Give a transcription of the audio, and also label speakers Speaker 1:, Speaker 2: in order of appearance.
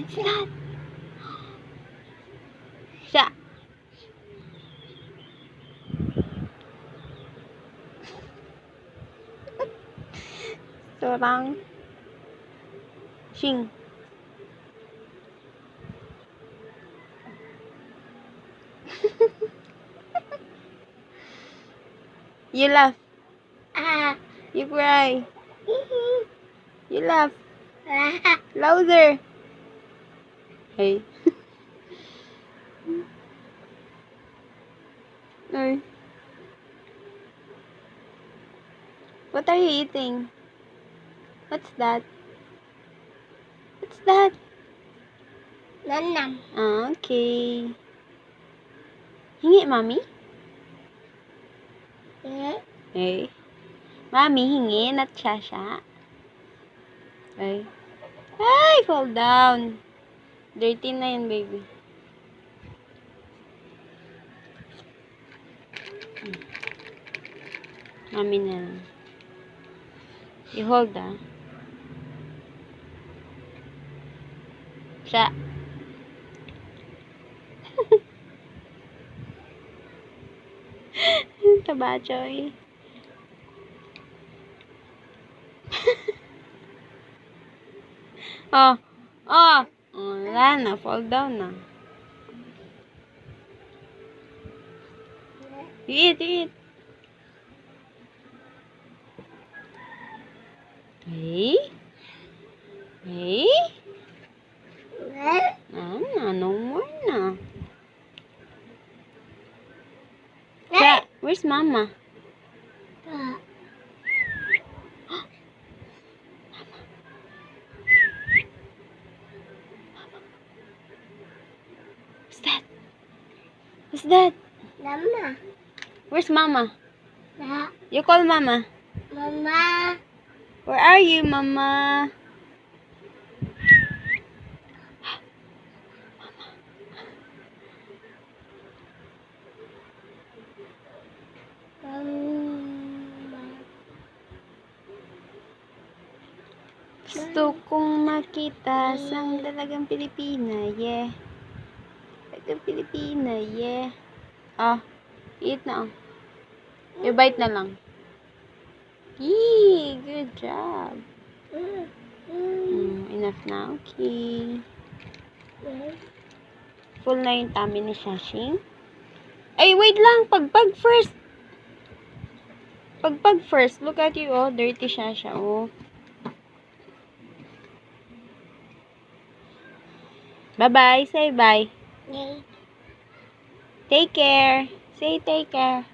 Speaker 1: What's that? Siya. Sorang. Shing. You laugh. You cry. You laugh. Louder. Hey. Ay. What are you eating? What's that? What's that?
Speaker 2: Nanam.
Speaker 1: Okay. Hingi, Mami? Hey. Mami, hingi, not Shasha. Ay. Ay, fall down. Dirty na yun, baby. Mami na lang. You hold, ah. Siya. Tabachoy. Oh. Oh. Wala na. Fall down na. Eat, eat. Hey? Hey? No more na. Siya. Where's Mama? What's that? What's that?
Speaker 2: Mama.
Speaker 1: Where's Mama? You call Mama.
Speaker 2: Mama.
Speaker 1: Where are you, Mama? Gusto kong makita sang dalagang Pilipina, yeah. Dalagang Pilipina, yeah. Oh, eat na. You bite na lang. Yee, good job. Enough na, okay. Full na yung tummy ni Shashing. Ay, wait lang. Pagpag first. Pagpag first. Look at you, oh. Dirty Shasha, oh. Bye-bye. Say bye. Take care. Say take care.